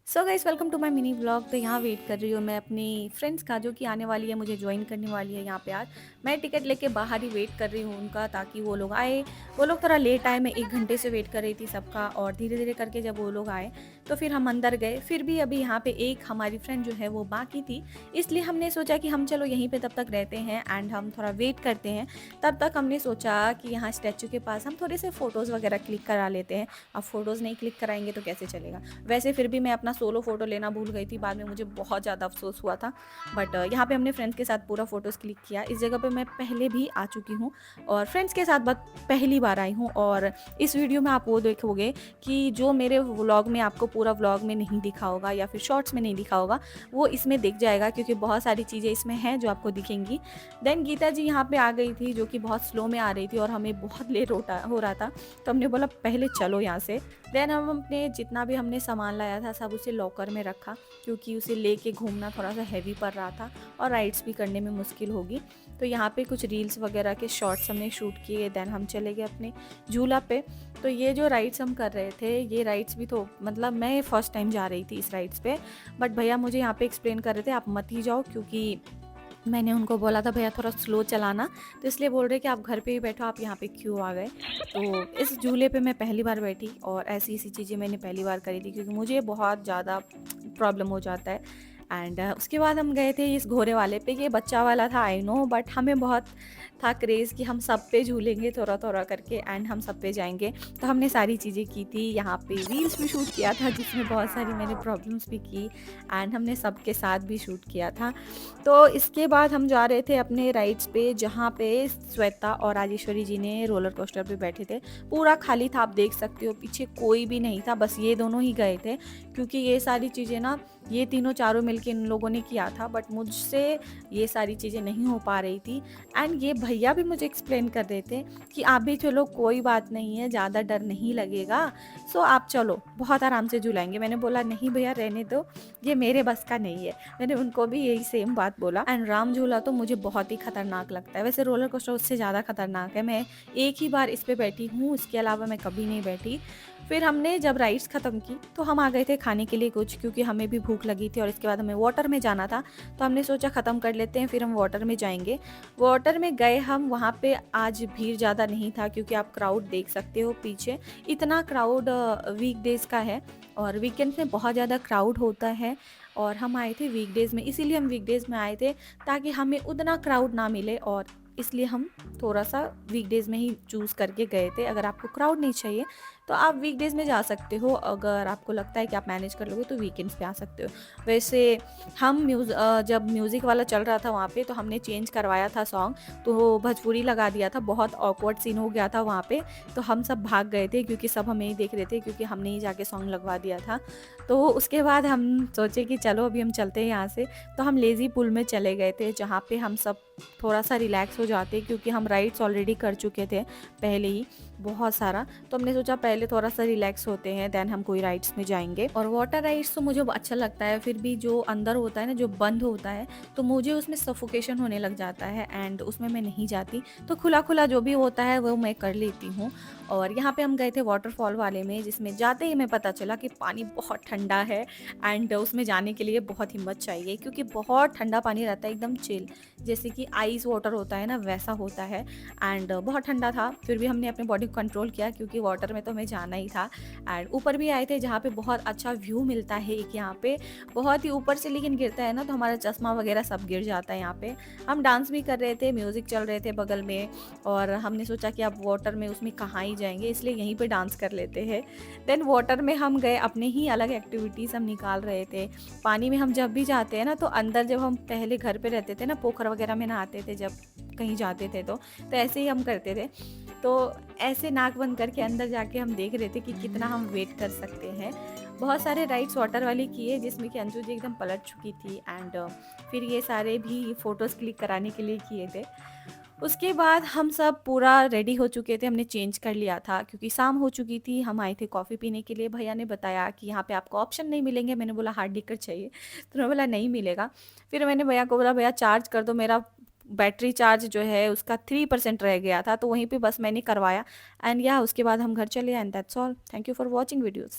So guys, welcome to my mini vlog. तो यहाँ wait कर रही हूँ मैं अपनी फ्रेंड्स का, जो कि आने वाली है, मुझे ज्वाइन करने वाली है यहाँ पे आज। मैं टिकट लेके बाहर ही वेट कर रही हूँ उनका, ताकि वो लोग आए। वो लोग थोड़ा लेट आए, मैं 1 घंटे से वेट कर रही थी सबका, और धीरे धीरे करके जब वो लोग आए तो फिर हम अंदर गए। फिर भी अभी यहाँ पे एक हमारी फ्रेंड जो है वो बाकी थी, इसलिए हमने सोचा कि हम चलो यहीं पे तब तक रहते हैं एंड हम थोड़ा वेट करते हैं। तब तक हमने सोचा कि यहाँ स्टैचू के पास हम थोड़े से फ़ोटोज़ वगैरह क्लिक करा लेते हैं। अब फ़ोटोज़ नहीं क्लिक कराएंगे तो कैसे चलेगा। वैसे फिर भी मैं अपना सोलो फ़ोटो लेना भूल गई थी, बाद में मुझे बहुत ज़्यादा अफ़सोस हुआ था। बट यहाँ पे हमने फ्रेंड्स के साथ पूरा फ़ोटोज़ क्लिक किया। इस जगह पे मैं पहले भी आ चुकी हूँ और फ्रेंड्स के साथ बस पहली बार आई हूँ। और इस वीडियो में आप वो देखोगे कि जो मेरे व्लॉग में आपको पूरा व्लॉग में नहीं दिखा होगा या फिर शॉर्ट्स में नहीं दिखा होगा, वो इसमें दिख जाएगा, क्योंकि बहुत सारी चीज़ें इसमें हैं जो आपको दिखेंगी। देन गीता जी यहाँ पे आ गई थी, जो कि बहुत स्लो में आ रही थी और हमें बहुत लेट हो रहा था। तो हमने बोला पहले चलो यहाँ से। देन हम अपने जितना भी हमने सामान लाया था सब उसे लॉकर में रखा, क्योंकि उसे लेके घूमना थोड़ा सा हैवी पड़ रहा था और राइड्स भी करने में मुश्किल होगी। तो यहाँ पे कुछ रील्स वगैरह के शॉर्ट्स हमने शूट किए। देन हम चले गए अपने झूला पे। तो ये जो राइड्स हम कर रहे थे, ये राइड्स भी तो मतलब मैं फ़र्स्ट टाइम जा रही थी इस राइड्स पे। बट भैया मुझे यहाँ पे एक्सप्लेन कर रहे थे आप मत ही जाओ, क्योंकि मैंने उनको बोला था भैया थोड़ा स्लो चलाना, तो इसलिए बोल रहे कि आप घर पे ही बैठो, आप यहाँ पे क्यों आ गए। तो इस झूले पे मैं पहली बार बैठी और ऐसी-ऐसी चीज़ें मैंने पहली बार करी थी, क्योंकि मुझे बहुत ज़्यादा प्रॉब्लम हो जाता है। एंड उसके बाद हम गए थे इस घोड़े वाले पे। ये बच्चा वाला था आई नो, बट हमें बहुत था क्रेज़ कि हम सब पे झूलेंगे थोड़ा-थोड़ा करके एंड हम सब पे जाएँगे। तो हमने सारी चीज़ें की थी, यहाँ पे रील्स भी शूट किया था, जिसमें बहुत सारी मैंने प्रॉब्लम्स भी की एंड हमने सबके साथ भी शूट किया था। तो इसके बाद हम जा रहे थे अपने राइड्स पे, जहाँ पे श्वेता और राजेश्वरी जी ने रोलर कोस्टर पे बैठे थे। पूरा खाली था, आप देख सकते हो, पीछे कोई भी नहीं था, बस ये दोनों ही गए थे, क्योंकि ये सारी चीज़ें ना ये तीनों चारों मिलके इन लोगों ने किया था, बट मुझसे ये सारी चीज़ें नहीं हो पा रही थी। एंड ये भैया भी मुझे एक्सप्लेन कर रहे थे कि आप भी चलो, कोई बात नहीं है, ज़्यादा डर नहीं लगेगा, सो आप चलो, बहुत आराम से झुलाएंगे। मैंने बोला नहीं भैया रहने दो, ये मेरे बस का नहीं है। मैंने उनको भी यही सेम बात बोला। एंड राम झूला तो मुझे बहुत ही खतरनाक लगता है। वैसे रोलर कोस्टर उससे ज़्यादा खतरनाक है। मैं एक ही बार इस पे बैठी हूँ, इसके अलावा मैं कभी नहीं बैठी। फिर हमने जब राइड्स ख़त्म की तो हम आ गए थे खाने के लिए कुछ, क्योंकि हमें भी भूख लगी थी और इसके बाद हमें वाटर में जाना था। तो हमने सोचा ख़त्म कर लेते हैं, फिर हम वाटर में जाएंगे। वाटर में गए हम, वहाँ पे आज भीड़ ज़्यादा नहीं था, क्योंकि आप क्राउड देख सकते हो पीछे। इतना क्राउड वीकडेज़ का है और वीकेंड्स में बहुत ज़्यादा क्राउड होता है। और हम आए थे वीकडेज़ में, इसीलिए हम वीकडेज़ में आए थे, ताकि हमें उतना क्राउड ना मिले, और इसलिए हम थोड़ा-सा वीकडेज़ में ही चूज़ करके गए थे। अगर आपको क्राउड नहीं चाहिए तो आप वीकडेज़ में जा सकते हो, अगर आपको लगता है कि आप मैनेज कर लोगे तो वीकेंड्स पे आ सकते हो। वैसे हम जब म्यूज़िक वाला चल रहा था वहाँ पे, तो हमने चेंज करवाया था सॉन्ग, तो भोजपुरी लगा दिया था। बहुत ऑकवर्ड सीन हो गया था वहाँ पे, तो हम सब भाग गए थे, क्योंकि सब हमें ही देख रहे थे, क्योंकि हमने ही जाके सॉन्ग लगवा दिया था। तो उसके बाद हम सोचे कि चलो अभी हम चलते हैं यहाँ से। तो हम लेज़ी पूल में चले गए थे, जहाँ पे हम सब थोड़ा-सा रिलैक्स हो जाते, क्योंकि हम राइड्स ऑलरेडी कर चुके थे पहले ही बहुत सारा। तो हमने सोचा पहले थोड़ा-सा रिलैक्स होते हैं, देन हम कोई राइड्स में जाएँगे। और वाटर राइड्स तो मुझे अच्छा लगता है, फिर भी जो अंदर होता है ना, जो बंद होता है, तो मुझे उसमें सफोकेशन होने लग जाता है एंड उसमें मैं नहीं जाती। तो खुला-खुला जो भी होता है वो मैं कर लेती हूँ। और यहाँ पे हम गए थे वाटरफॉल वाले में, जिसमें जाते ही हमें पता चला कि पानी बहुत ठंडा है एंड उसमें जाने के लिए बहुत हिम्मत चाहिए, क्योंकि बहुत ठंडा पानी रहता है, एकदम चिल, जैसे कि आइस वाटर होता है ना, वैसा होता है। एंड बहुत ठंडा था, फिर भी हमने अपने बॉडी को कंट्रोल किया, क्योंकि वाटर में तो हमें जाना ही था। एंड ऊपर भी आए थे, जहाँ पे बहुत अच्छा व्यू मिलता है एक यहाँ पे, बहुत ही ऊपर से लेकिन गिरता है ना, तो हमारा चश्मा वगैरह सब गिर जाता है यहाँ पे। हम डांस भी कर रहे थे, म्यूज़िक चल रहे थे बगल में, और हमने सोचा कि अब वाटर में उसमें कहाँ ही जाएंगे, इसलिए यहीं पे डांस कर लेते हैं। देन वाटर में हम गए, अपने ही अलग एक्टिविटीज़ हम निकाल रहे थे। पानी में हम जब भी जाते हैं ना, तो अंदर जब हम पहले घर पे रहते थे ना, पोखर वगैरह में नहाते थे जब कहीं जाते थे, तो ऐसे ही हम करते थे। तो ऐसे नाक बंद करके अंदर जाके हम देख रहे थे कि कितना हम वेट कर सकते हैं। बहुत सारे राइड्स वाटर वाले किए, जिसमें कि अंजू जी एकदम पलट चुकी थी एंड फिर ये सारे भी फ़ोटोज़ क्लिक कराने के लिए किए थे। उसके बाद हम सब पूरा रेडी हो चुके थे, हमने चेंज कर लिया था, क्योंकि शाम हो चुकी थी। हम आए थे कॉफ़ी पीने के लिए। भैया ने बताया कि यहाँ पे आपको ऑप्शन नहीं मिलेंगे। मैंने बोला हार्ड लिकर चाहिए, तो उन्होंने बोला नहीं मिलेगा। फिर मैंने भैया को बोला भैया चार्ज कर दो, मेरा बैटरी चार्ज जो है उसका 3% रह गया था, तो वहीं पे बस मैंने करवाया एंड या उसके बाद हम घर चले and that's all. Thank you for watching videos.